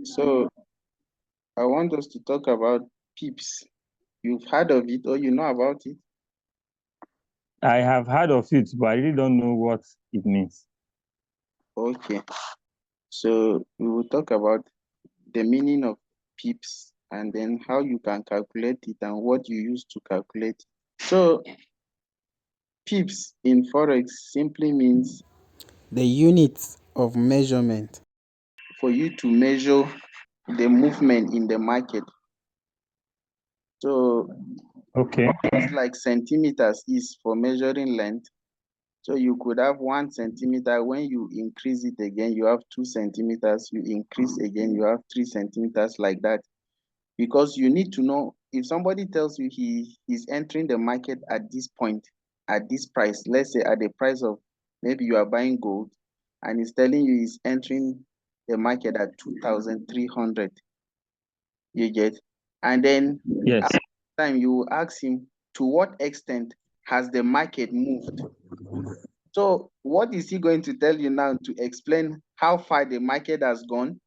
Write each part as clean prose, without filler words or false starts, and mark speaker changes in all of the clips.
Speaker 1: So I want us to talk about PIPS. You've heard of it or you know about it?
Speaker 2: I have heard of it, but I really don't know what it means.
Speaker 1: Okay. So we will talk about the meaning of PIPS and then how you can calculate it and what you use to calculate it. So PIPS in Forex simply means
Speaker 3: The units of measurement.
Speaker 1: for you to measure the movement in the market. So
Speaker 2: Okay.
Speaker 1: it's like centimeters is for measuring length. So you could have 1 centimeter. When you increase it again, you have 2 centimeters. You increase again, you have 3 centimeters, like that. Because you need to know if somebody tells you he is entering the market at this point, at this price, let's say at the price of, maybe you are buying gold, and he's telling you he's entering the market at 2,300. You get, and then
Speaker 2: Yes.
Speaker 1: after time you will ask him to what extent has the market moved. So what is he going to tell you now to explain how far the market has gone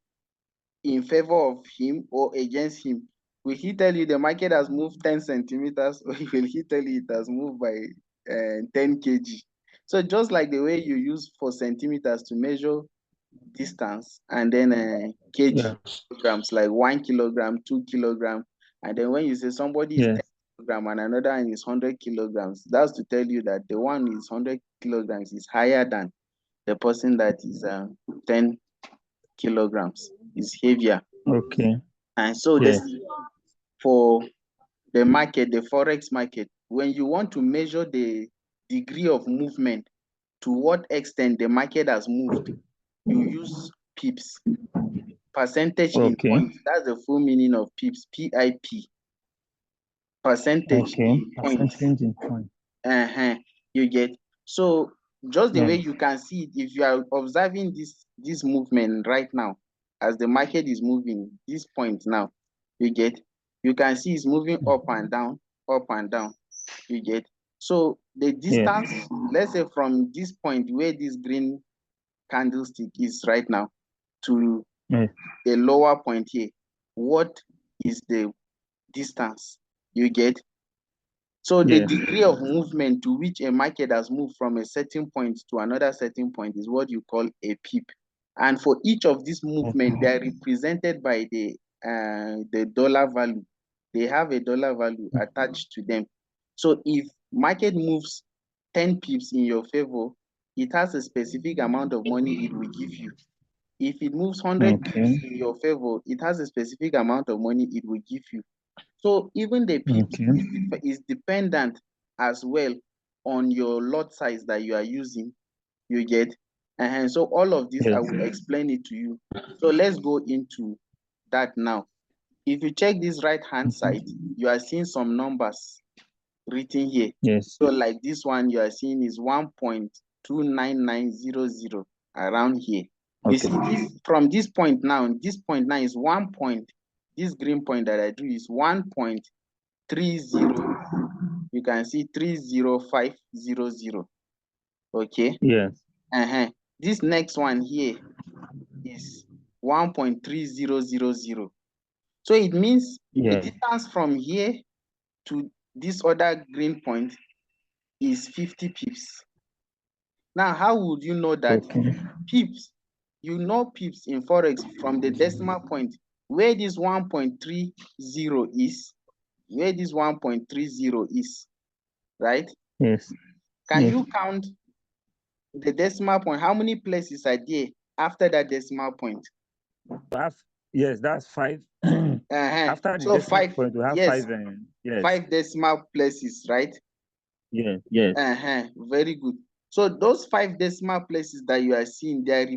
Speaker 1: in favor of him or against him? Will he tell you the market has moved 10 centimeters, or will he tell you it has moved by 10 kg? So just like the way you use for centimeters to measure distance, and then kg,
Speaker 2: Yes.
Speaker 1: kilograms, like 1 kilogram, 2 kilogram, and then when you say somebody is 10
Speaker 2: Yes.
Speaker 1: kilogram and another one is 100 kilograms, that's to tell you that the one is 100 kilograms is higher than the person that is 10 kilograms, is heavier.
Speaker 2: Okay.
Speaker 1: And so this
Speaker 2: Yes.
Speaker 1: for the market, the forex market, when you want to measure the degree of movement, to what extent the market has moved, you use pips, percentage in
Speaker 2: Okay.
Speaker 1: points. That's the full meaning of pips, PIP, percentage
Speaker 2: Okay.
Speaker 1: in points.
Speaker 2: Percentage in point.
Speaker 1: You get. So just the way
Speaker 2: Yes.
Speaker 1: you can see it, if you are observing this movement right now, as the market is moving, this point now, you get, you can see it's moving up and down, up and down. You get. So the
Speaker 2: Yes.
Speaker 1: distance, let's say from this point where this green candlestick is right now to
Speaker 2: Yes.
Speaker 1: the lower point here, what is the distance? You get. So the
Speaker 2: Yes.
Speaker 1: degree of movement to which a market has moved from a certain point to another certain point is what you call a pip. And for each of these movements, they are represented by the dollar value. They have a dollar value attached to them. So if market moves 10 pips in your favor, it has a specific amount of money it will give you. If it moves 100
Speaker 2: Okay.
Speaker 1: pips in your favor, it has a specific amount of money it will give you. So even the pips
Speaker 2: Okay.
Speaker 1: is dependent as well on your lot size that you are using. You get. And so all of this, I
Speaker 2: Yes.
Speaker 1: will explain it to you. So let's go into that now. If you check this right hand side, you are seeing some numbers written here.
Speaker 2: Yes.
Speaker 1: So like this one you are seeing is 1.29900, around here. You
Speaker 2: Okay.
Speaker 1: see this from this point now is 1 point. This green point that I drew is 1.30. You can see 30500. Okay.
Speaker 2: Yes.
Speaker 1: This next one here is 1.3000. So it means the
Speaker 2: Yes.
Speaker 1: distance from here to this other green point is 50 pips. Now, how would you know that
Speaker 2: Okay.
Speaker 1: pips? You know pips in Forex from the decimal point where this 1.30 is, where this 1.30 is, right?
Speaker 2: Yes.
Speaker 1: Can
Speaker 2: Yes.
Speaker 1: you count the decimal point? How many places are there after that decimal point?
Speaker 2: Yes, that's five. After the
Speaker 1: So
Speaker 2: decimal
Speaker 1: five,
Speaker 2: point, we have
Speaker 1: yes,
Speaker 2: five. Yes.
Speaker 1: 5 decimal places, right?
Speaker 2: Yes. Yes.
Speaker 1: Very good. So those 5 decimal places that you are seeing, they are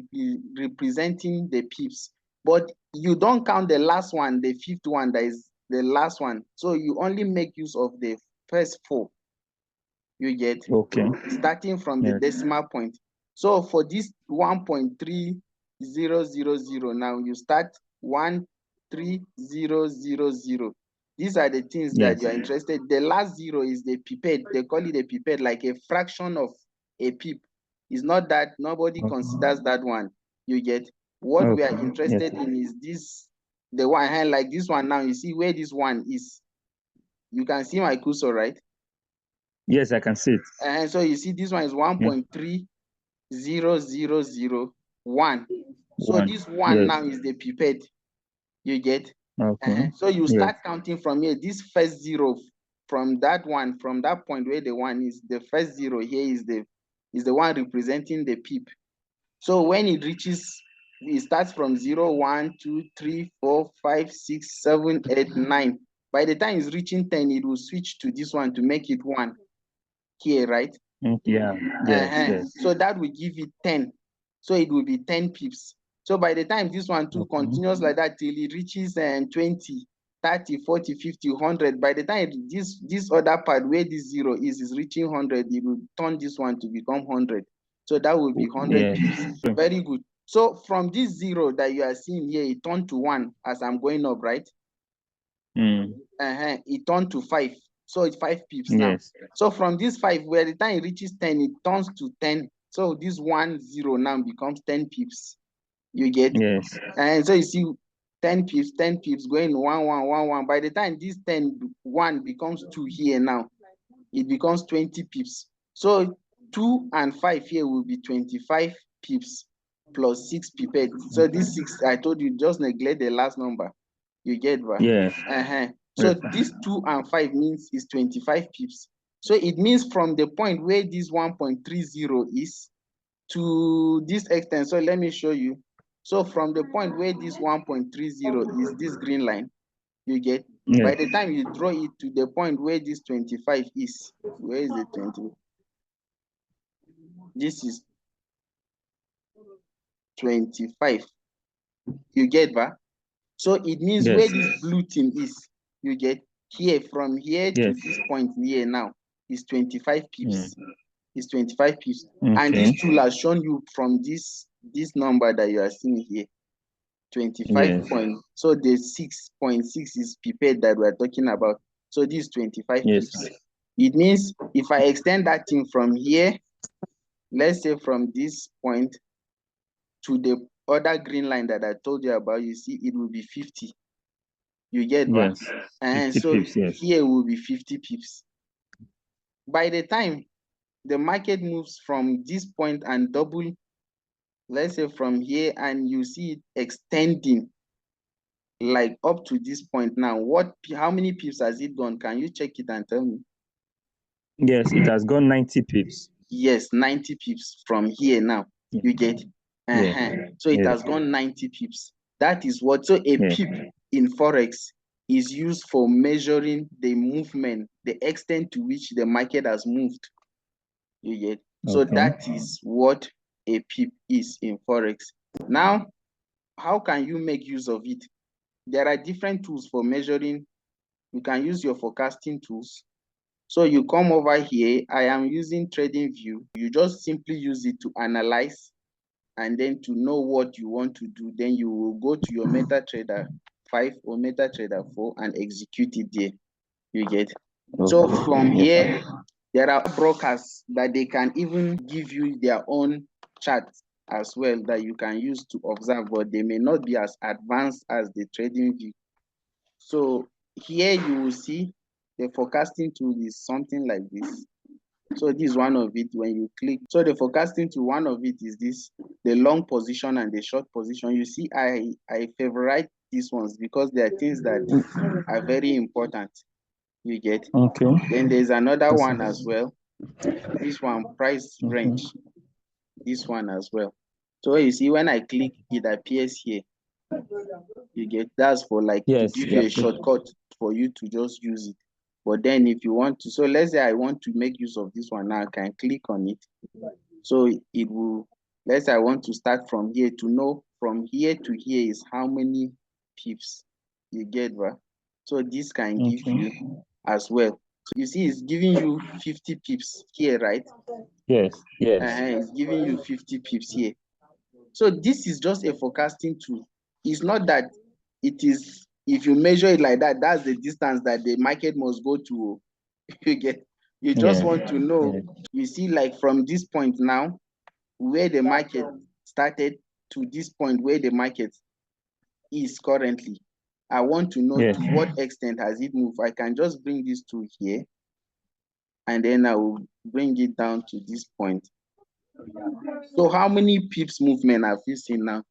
Speaker 1: representing the pips. But you don't count the last one, the fifth one, that is the last one. So you only make use of the first 4. You get,
Speaker 2: Okay.
Speaker 1: starting from the
Speaker 2: Yes.
Speaker 1: decimal point. So for this 1.3000, now you start 13000. These are the things that
Speaker 2: Yes.
Speaker 1: you are interested. The last zero is the pipette. They call it a pipette, like a fraction of a pip. It's not that, nobody
Speaker 2: Okay.
Speaker 1: considers that one. You get. What we are
Speaker 2: Okay.
Speaker 1: interested
Speaker 2: Yes.
Speaker 1: in is this, the one hand like this one now. You see where this one is. You can see my cursor, right?
Speaker 2: Yes, I can see it.
Speaker 1: And so you see this one is
Speaker 2: Yeah.
Speaker 1: 1.3001. So
Speaker 2: One.
Speaker 1: this one
Speaker 2: Yes.
Speaker 1: now is the pipette. You get?
Speaker 2: Okay.
Speaker 1: So you
Speaker 2: Yes.
Speaker 1: start counting from here. This first zero from that one, from that point where the one is, the first zero here is the one representing the pip. So when it reaches, it starts from 0, 1, 2, 3, 4, 5, 6, 7, 8, 9. By the time it's reaching 10, it will switch to this one to make it 1 here, right?
Speaker 2: Yeah. Yes. Yes.
Speaker 1: So that will give it 10. So it will be 10 pips. So by the time this one too
Speaker 2: Okay.
Speaker 1: continues like that till it reaches 20, 30, 40, 50, 100, by the time this other part where this zero is reaching 100, it will turn this one to become 100. So that will be 100
Speaker 2: Yes.
Speaker 1: pips. Very good. So from this zero that you are seeing here, it turned to 1 as I'm going up, right? It turned to 5. So it's 5 pips now.
Speaker 2: Yes.
Speaker 1: So from this 5, where the time it reaches 10, it turns to 10. So this 1 0 now becomes 10 pips. You get?
Speaker 2: Yes.
Speaker 1: And so you see 10 pips, 10 pips going 1 1 1 1. By the time this 10 1 becomes 2 here now, it becomes 20 pips. So 2 and 5 here will be 25 pips plus 6 pipettes. So this 6, I told you, just neglect the last number. You get, right?
Speaker 2: Yes.
Speaker 1: So
Speaker 2: Yes.
Speaker 1: this 2 and 5 means is 25 pips. So it means from the point where this 1.30 is to this extent. So let me show you. So from the point where this 1.30 is this green line, you get?
Speaker 2: Yes.
Speaker 1: By the time you draw it to the point where this 25 is, where is the 20? This is 25. You get, ba? So it means where
Speaker 2: Yes.
Speaker 1: this blue thing is, you get, here from here to
Speaker 2: Yes.
Speaker 1: this point here now is 25 pips.
Speaker 2: Mm.
Speaker 1: Is 25 pips. And
Speaker 2: Okay.
Speaker 1: this tool has shown you from this number that you are seeing here, 25
Speaker 2: Yes.
Speaker 1: point. So the 6.6 is pipette that we're talking about. So this is 25
Speaker 2: Yes.
Speaker 1: pips. It means if I extend that thing from here, let's say from this point to the other green line that I told you about, you see it will be 50. You get, ba?
Speaker 2: Yes.
Speaker 1: And
Speaker 2: 50
Speaker 1: so
Speaker 2: pips. Yes.
Speaker 1: here will be 50 pips. By the time the market moves from this point and double, let's say from here, and you see it extending like up to this point now, how many pips has it gone? Can you check it and tell me?
Speaker 2: Yes, it has gone 90 pips.
Speaker 1: Yes, 90 pips from here now.
Speaker 2: Yeah.
Speaker 1: You get?
Speaker 2: Yeah.
Speaker 1: So it
Speaker 2: Yes.
Speaker 1: has gone 90 pips. That is what, so a
Speaker 2: Yeah.
Speaker 1: pip in Forex is used for measuring the movement, the extent to which the market has moved. You get? So
Speaker 2: Okay.
Speaker 1: that is what a pip is in Forex. Now, how can you make use of it? There are different tools for measuring. You can use your forecasting tools. So you come over here, I am using TradingView. You just simply use it to analyze and then to know what you want to do. Then you will go to your MetaTrader 5 or MetaTrader 4 and execute it there. You get? So from
Speaker 2: Yes, sir.
Speaker 1: here, there are brokers that they can even give you their own chart as well that you can use to observe, but they may not be as advanced as the TradingView. So here you will see the forecasting tool is something like this. So this is one of it when you click. So the forecasting tool, one of it is this, the long position and the short position. You see, I favorite these ones because they are things that are very important. You get?
Speaker 2: Okay.
Speaker 1: Then there's another
Speaker 2: Yes,
Speaker 1: one
Speaker 2: sir.
Speaker 1: as well. This one, price
Speaker 2: Okay.
Speaker 1: range. This one as well. So you see, when I click, it appears here. You get? That's for like to
Speaker 2: Yes.
Speaker 1: give
Speaker 2: Yeah.
Speaker 1: you a shortcut for you to just use it. But then if you want to, so let's say I want to make use of this one now, I can click on it. So it will, let's say I want to start from here to know from here to here is how many pips. You get, right? So this can give
Speaker 2: Okay.
Speaker 1: you as well. So you see, it's giving you 50 pips here, right?
Speaker 2: Yes. Yes.
Speaker 1: It's giving you 50 pips here. So this is just a forecasting tool. It's not that it is, if you measure it like that, that's the distance that the market must go to. You get, you just
Speaker 2: Yeah.
Speaker 1: want to know.
Speaker 2: Yeah.
Speaker 1: You see, like from this point now, where the market started, to this point where the market is currently. I want to know to what extent has it moved. I can just bring this to here, and then I will bring it down to this point. So how many pips movement have you seen now?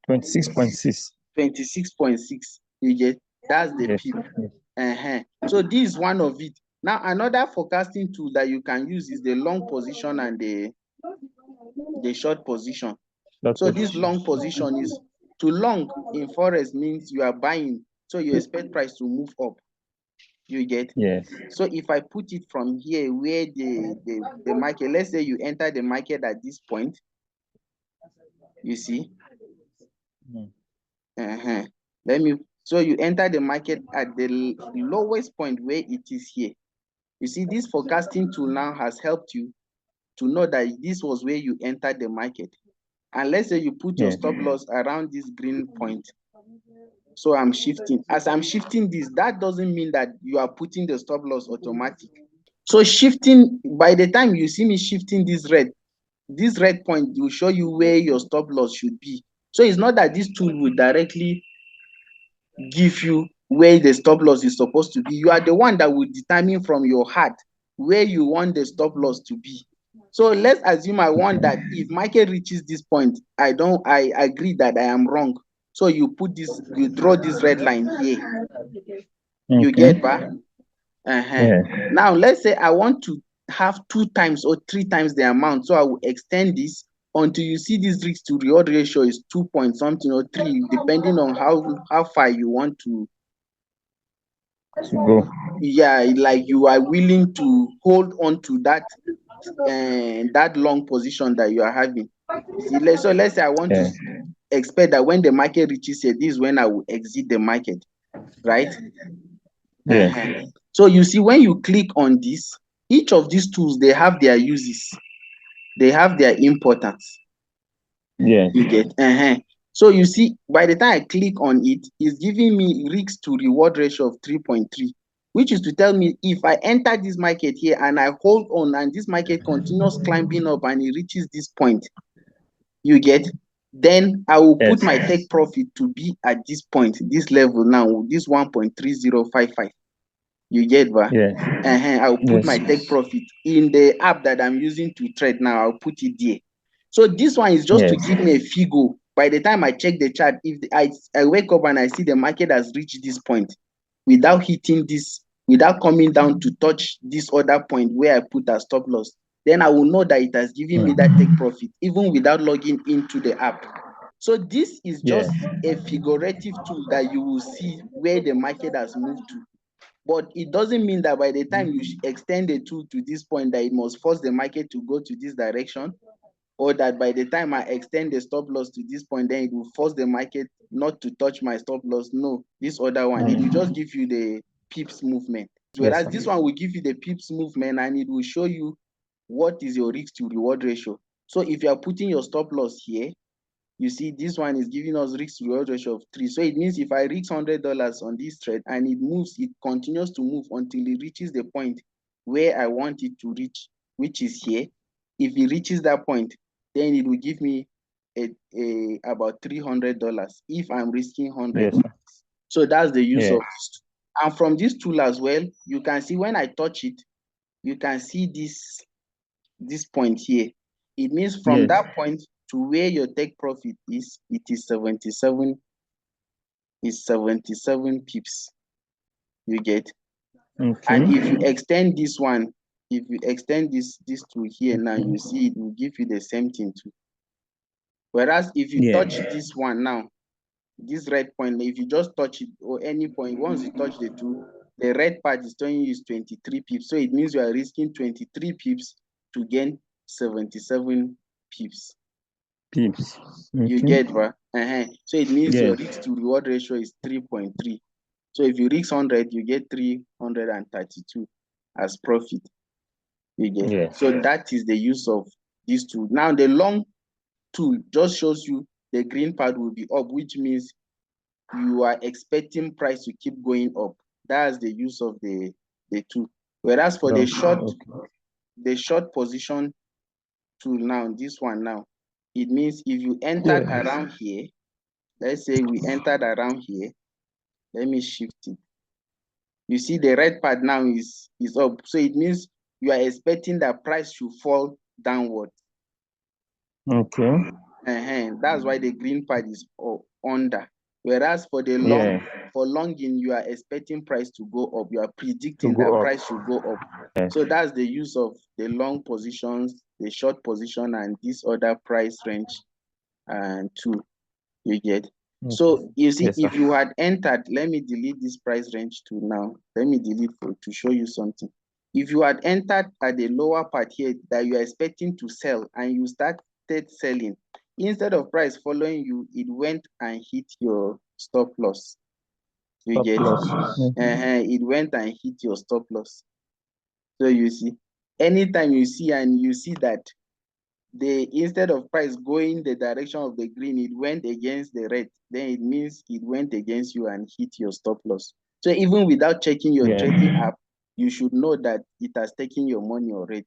Speaker 2: 26.6.
Speaker 1: 26.6. You get, that's the pip. So this is one of it. Now another forecasting tool that you can use is the long position and the short position. So this long position is, to long in Forex means you are buying, so you expect price to move up. You get?
Speaker 2: Yes.
Speaker 1: So if I put it from here where the market, let's say you enter the market at this point, you see? So you enter the market at the lowest point where it is here. You see, this forecasting tool now has helped you to know that this was where you entered the market. And let's say you put your stop loss around this green point. So I'm shifting. As I'm shifting this, that doesn't mean that you are putting the stop loss automatic. So shifting, by the time you see me shifting this red point will show you where your stop loss should be. So it's not that this tool will directly give you where the stop loss is supposed to be. You are the one that will determine from your heart where you want the stop loss to be. So let's assume I want that if market reaches this point, I agree that I am wrong. So you put this, you draw this red line here. You get back? Now let's say I want to have 2 times or 3 times the amount. So I will extend this until you see this risk to reward ratio is 2 point something or 3, depending on how far you want to
Speaker 2: go.
Speaker 1: Yeah, like you are willing to hold on to that that long position that you are having. See, so let's say I want to expect that when the market reaches here, this is when I will exit the market, right? So you see, when you click on this, each of these tools, they have their uses, they have their importance. You get? So you see, by the time I click on it, it's giving me risk to reward ratio of 3.3, which is to tell me if I enter this market here and I hold on and this market continues climbing up and it reaches this point, you get, then I will put my take profit to be at this point, this level now, this 1.3055. You get that? I'll put my take profit in the app that I'm using to trade now. I'll put it there. So this one is just to give me a figure. By the time I check the chart, if I wake up and I see the market has reached this point without hitting this, without coming down to touch this other point where I put a stop loss, then I will know that it has given me that take profit, even without logging into the app. So this is just a figurative tool that you will see where the market has moved to. But it doesn't mean that by the time you extend the tool to this point that it must force the market to go to this direction, or that by the time I extend the stop loss to this point, then it will force the market not to touch my stop loss. No, this other one, it will just give you the pips movement. Whereas this one will give you the pips movement and it will show you what is your risk to reward ratio. So if you are putting your stop loss here, you see this one is giving us risk to reward ratio of 3. So it means if I risk $100 on this trade and it moves, it continues to move until it reaches the point where I want it to reach, which is here. If it reaches that point, then it will give me about $300 if I'm risking 100. So that's the use of this. And from this tool as well, you can see when I touch it, you can see this point here. It means from that point to where your take profit is, it is 77 pips. You get? And if you extend this one, if you extend this to here now, you see it will give you the same thing too. Whereas if you touch this one now, this red point, if you just touch it or any point, once you touch the two, the red part is telling you is 23 pips. So it means you are risking 23 pips to gain 77 pips. You get what? So it means your risk to reward ratio is 3.3. So if you risk 100, you get 332 as profit. You get? So that is the use of this tool. Now the long tool just shows you the green part will be up, which means you are expecting price to keep going up. That's the use of the tool. Whereas for the short position tool now, this one now, It means if you entered around here, let's say we entered around here, let me shift it. You see the red part now is up. So it means you are expecting that price should fall downward.
Speaker 2: Okay.
Speaker 1: That's why the green part is under. Whereas for the long, for longing, you are expecting price to go up. You are predicting that price should go up. So that's the use of the long positions, the short position, and this other price range and two. You get. So you see, if you had entered, let me delete this price range to now. Let me delete to show you something. If you had entered at the lower part here that you are expecting to sell and you started selling, instead of price following you, it went and hit your stop loss. You get. It went and hit your stop loss. So you see, anytime you see that instead of price going the direction of the green, it went against the red, then it means it went against you and hit your stop loss. So even without checking your trading app, you should know that it has taken your money already.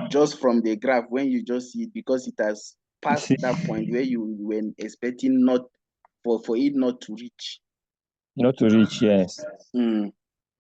Speaker 1: Just from the graph, when you just see it, because it has passed that point where you were expecting not for it not to reach.
Speaker 2: Not to reach, yes.